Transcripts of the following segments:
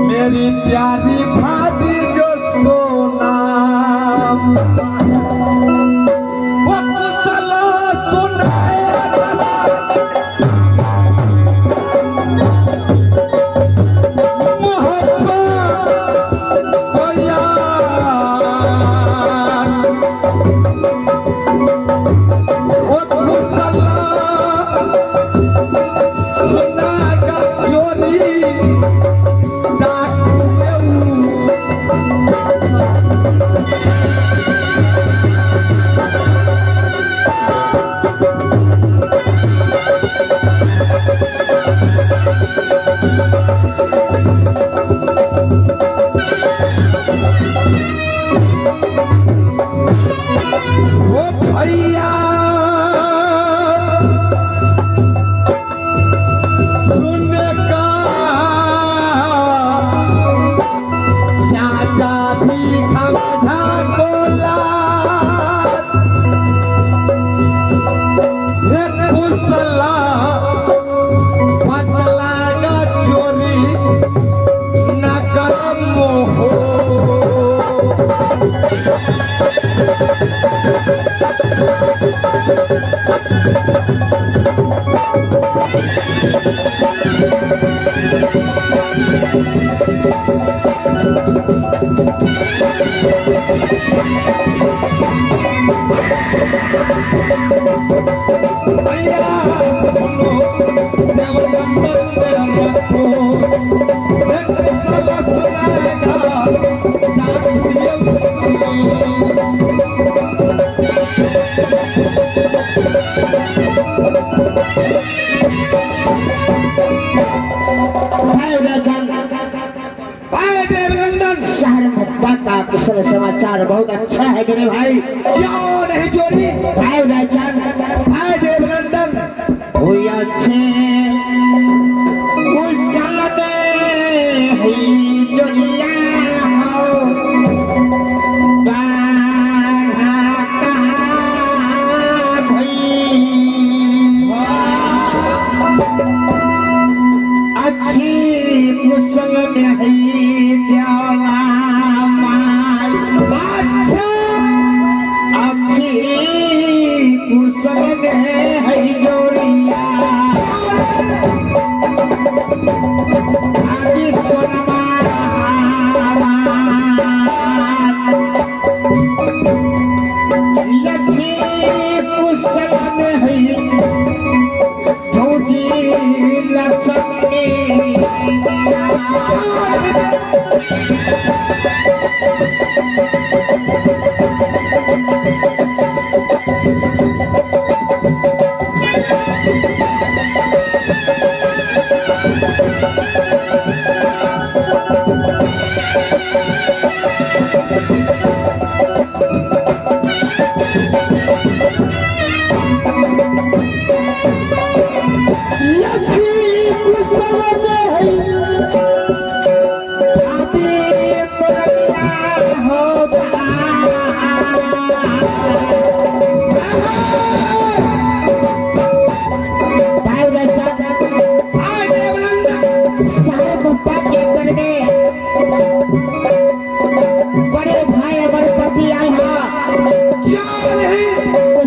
मेरी प्यारी भाभी जो सोना वो कुशला सुनाए भैया सुन का चाचा भी समझा कोला कुशला बदला का चोरी न कर मोहो कुशल समाचार बहुत अच्छा है मेरे भाई। क्यों नहीं जोड़ी भाई राजन भाई देवनंदन कोई अच्छे कुशल में ही जोड़िया हो अच्छी कुशल में ही द्याला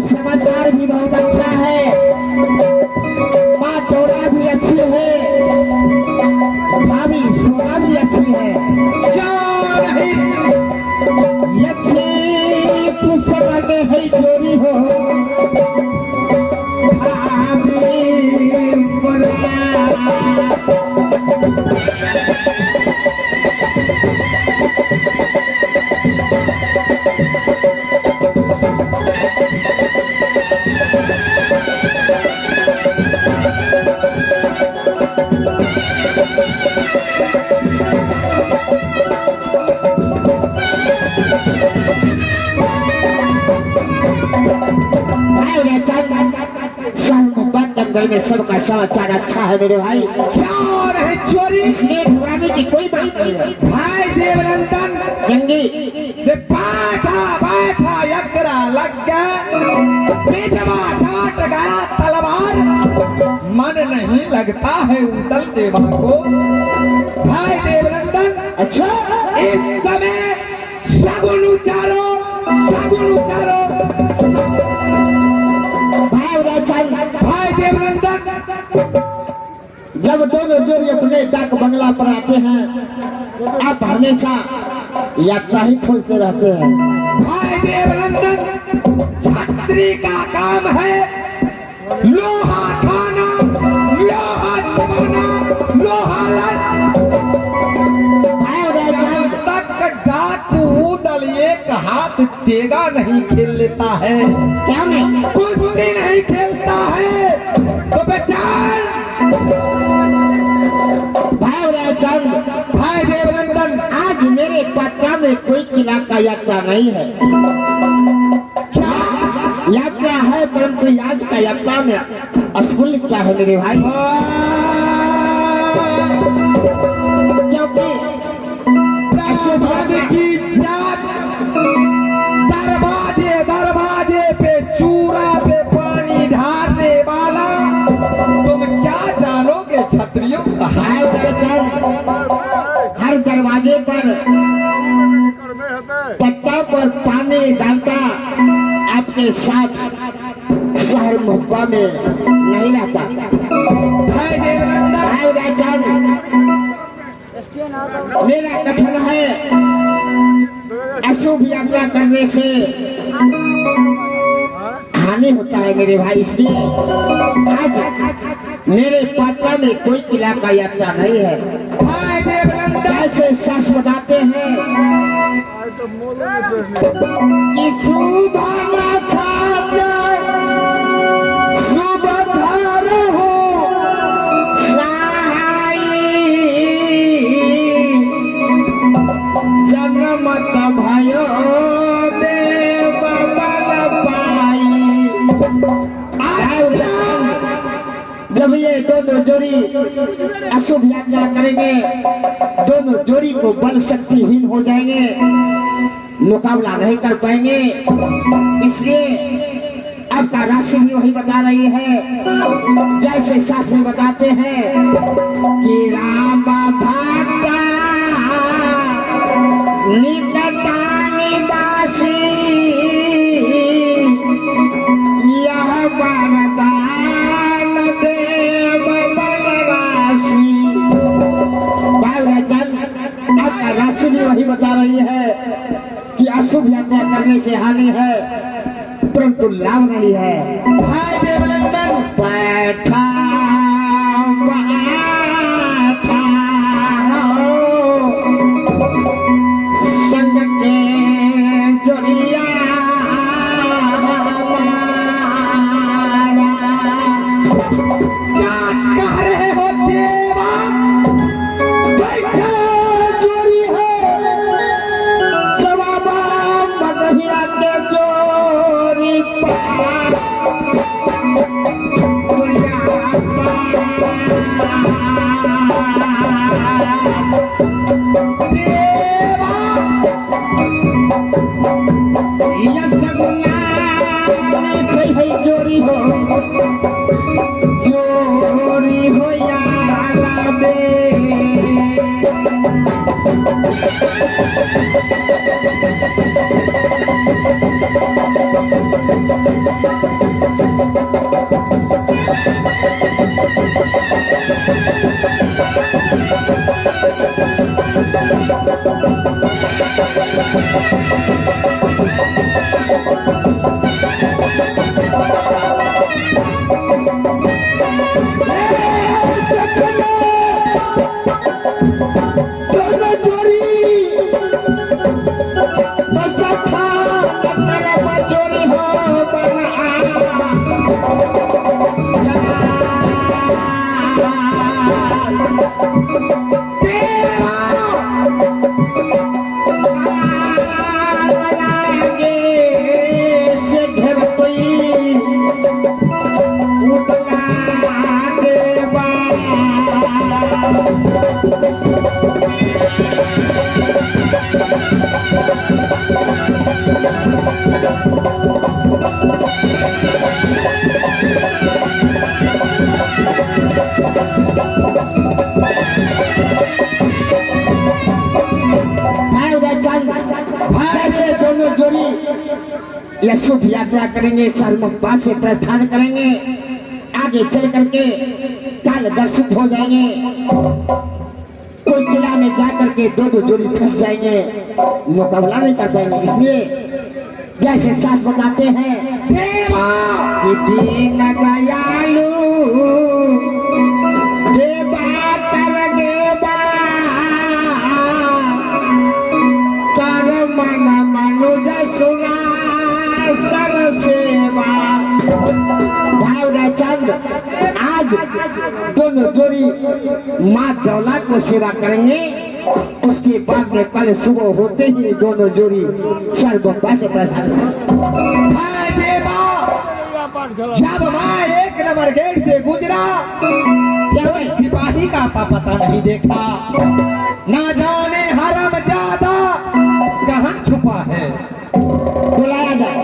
समाचार भी बहुत अच्छा है। माँ दौरा भी अच्छी है, भाभी सोना भी अच्छी है। अच्छी कुशल में है जोड़ी हो दंगल में सबका समाचार अच्छा है मेरे भाई। क्यों रहे चोरी, इसलिए घबराने की कोई बात नहीं है। भाई देवनंदन जंगी बैठा बैठा यकरा लग गया, बेजवा ठाट गया तलवार, मन नहीं लगता है उदल देवा को। भाई देवनंदन, अच्छा इस समय सगुन उचारो, सगुन उचारो। भाई उदयचंद, भाई देवनंदन, जब दोनों जोड़ी अपने डाक बंगला पर आते हैं आप हमेशा यात्रा ही खोजते रहते हैं। भाई देवनंदन, छत्री का काम है लोहा खाना, लोहा चबाना, लोहा लाना। भाई उदयचंद, तक डाकू दल एक हाथ देगा नहीं खेल लेता है, क्या मैं कुश्ती नहीं खेलता है, तो बेचार। भाई उदयचंद, भाई देवनंदन, आज मेरे पटना में कोई किला का यात्रा नहीं है। क्या यात्रा है परंतु आज का यात्रा में अशुभ लिखता है मेरे भाई, क्योंकि ब्राह्मण की जात दरवाजे दरवाजे पे चूरा पे पानी ढारने वाला, तुम क्या जानोगे क्षत्रियो का? भाई उदयचंद, हर दरवाजे पर पत्ता पर पानी डालता आपके साथ शहर मुहब्बा में नहीं रहता। भाई देवनंदन, भाई उदयचंद, मेरा कथन है अशुभ यात्रा करने से हानि होता है मेरे भाई, इसलिए आज मेरे पटना में कोई किला का यात्रा नहीं है। भाई देवनंदन, कैसे सास बताते हैं कि सुबह छात्र सुबधार हो सहाई, जन्मत भयो देव बल पाई। जब ये दोनों जोड़ी अशुभ यात्रा करेंगे, दोनों जोड़ी को बल शक्तिहीन हो जाएंगे, मुकाबला नहीं कर पाएंगे। इसलिए आपका राशि भी वही बता रही है, जैसे शास्त्री बताते हैं कि राम भक्ता निकटा निवासी, यह वरदान देव बलराशि। आपका राशि भी वही बता रही है कि अशुभ यात्रा करने से हानि है परंतु लाभ नहीं है। भाई देवनंदन, बैठा बैठा संग के जोड़िया क्या कह रहे हो देवा? बैठा जोड़ी है सवाबा मगहिया के जोड़ी पार जोड़िया देवा, यह सगुना कही है जोड़ी हो, जोड़ी हो यारा बे। यह शुभ यात्रा करेंगे, सरमुखपास से प्रस्थान करेंगे, आगे चल करके काल दर्शित हो जाएंगे। कोई किला में जाकर के दो जोड़ी फंस जाएंगे, मुकाबला नहीं कर पाएंगे। इसलिए जैसे साथ बताते हैं देवा कि दीन दयालु देवा कर देवा कर मन मनुज सुना सर सेवा। भावना चंद आज दोनों जोड़ी माँ दौलत को सेवा करेंगे। उसके बाद में कल सुबह होते ही दोनों जोड़ी सर्वोपा से प्रसाद। हाय देवा, जब मैं 1 नंबर गेट से गुजरा कोई सिपाही का पता नहीं देखा, ना जाने हरम ज्यादा कहाँ छुपा है। बुलाया जाए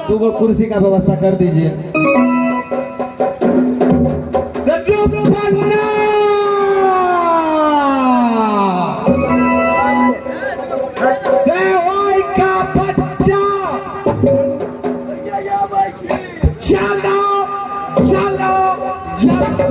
दो कुर्सी का व्यवस्था कर दीजिए। का बच्चा चलो चलो चलो।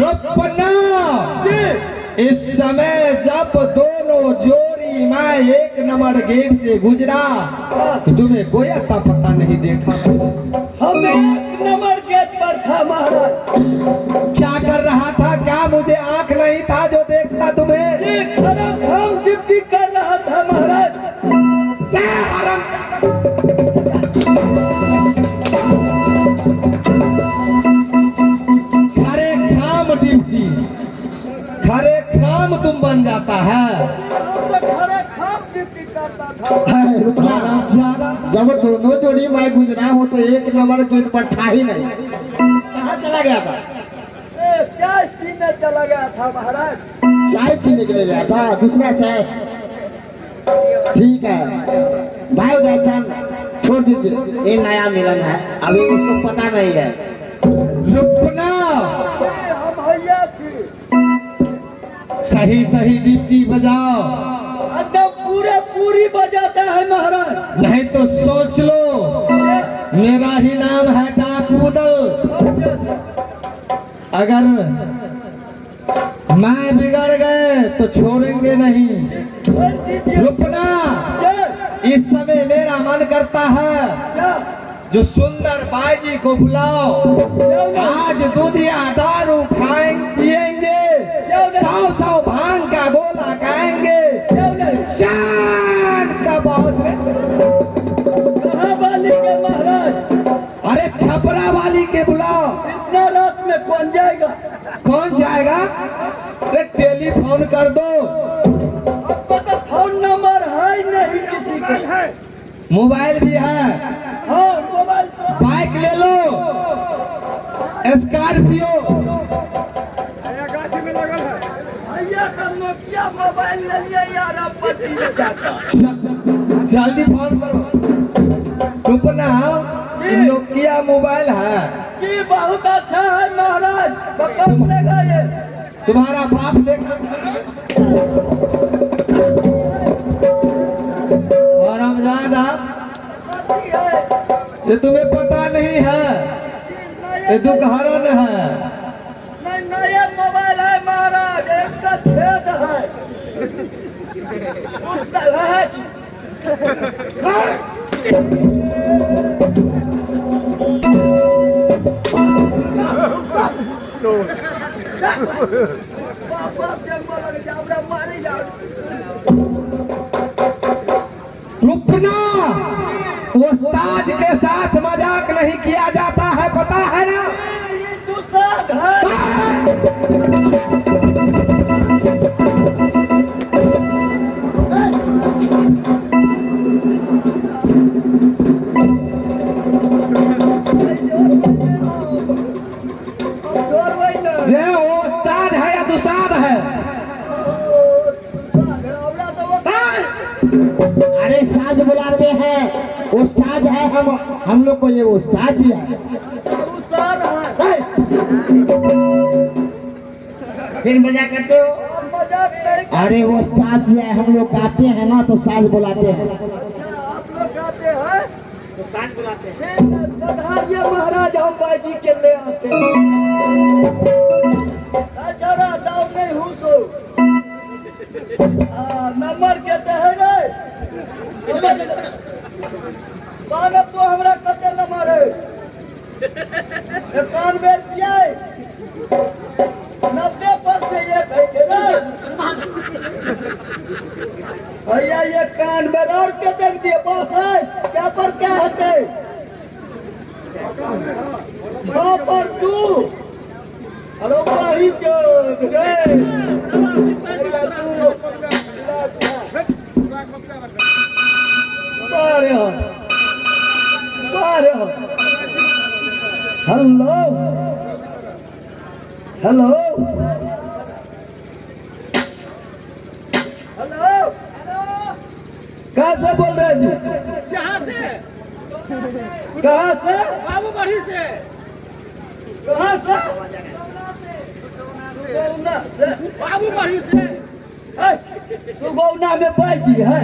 रुपना इस समय जब दोनों जोड़ी मैं एक नंबर गेट से गुजरा तो तुम्हें कोई अता पता नहीं देखा। हम एक नंबर गेट पर था महाराज। क्या कर रहा था? क्या मुझे आंख नहीं था जो देखता तुम्हें? एक हरम ड्यूटी कर रहा था महाराज। क्या हरम? खरे काम ड्यूटी, खरे काम तुम बन जाता है। खरे काम ड्यूटी करता था। रुकना, जब दोनों जोड़ी मैं गुजरा हूँ तो एक नंबर गेट पर था ही नहीं। कहाँ चला गया था? चाय पीने चला गया था महाराज। चाय पीने के लिए गया था? दूसरा चाय? ठीक है भाई जयचंद, छोड़ दीजिए, ये नया मिलन है, अभी उसको पता नहीं है। रुकना, हम भैया थी। सही सही ड्यूटी बजाओ। एकदम पूरी बजाता है महाराज। नहीं तो सोच लो मेरा ही नाम है डाकू दल। अगर मैं बिगड़ गए तो छोड़ेंगे नहीं। रुकना, इस समय मेरा मन करता है जो सुंदर बाई जी को बुलाओ, आज दूधिया दारू खाएंगे, पिएंगे, 100 भांग का गोला खाएंगे, शान का बॉस रे। कहाँ वाली के महाराज? अरे छपरा वाली के बुलाओ। इतना रात में कौन जाएगा? कौन जाएगा? अरे टेलीफोन कर दो। आपका तो फोन नंबर है ही नहीं किसी का। मोबाइल भी है। हाँ मोबाइल तो बाइक ले लो, स्कॉर्पियो। भैया का नोकिया मोबाइल ले लिया यार, आप पट्टी में जाता। जल्दी फोन करो। रुपना, नोकिया मोबाइल है। जी बहुत अच्छा है महाराज, कब लेगा ये? तुम्हारा बाप देखा और हमजादा, ये तुम्हें पता नहीं है, ये दुखहरण है। नहीं नया मोबाइल है महाराज, इसका छेद है। उसका है। रुकना, उस्ताद के साथ मजाक नहीं किया जाता है, पता है ना? ये दूसरा है। ये उस्ताद है या दुसाद है? अरे साज बुलाते हैं, उस्ताद है। हम लोग को ये उस्ताद ही है। फिर मजाक करते हो? अरे उस्ताद जी है, हम लोग गाते हैं ना तो साज बुलाते हैं। आप लोग गाते हैं तो साज बुलाते हैं। महाराज हम बाजी के ले आते हैं। जरा दाव नहीं हूँ तो नंबर कहते हैं मानव तो हमरा कते नंबर है? 91 90 पर से ये भेजे ना भैया, ये कान में और के देख दिए बस है। क्या पर क्या होते? 6 पर 2। हेलो भाई हेलो हेलो हेलो, कहाँ से बोल रहे हैं जी? यहाँ से। कहाँ से? बाबू बढ़ी से। कहाँ से? बाबू बढ़ी से। तू गौना में बैठी है?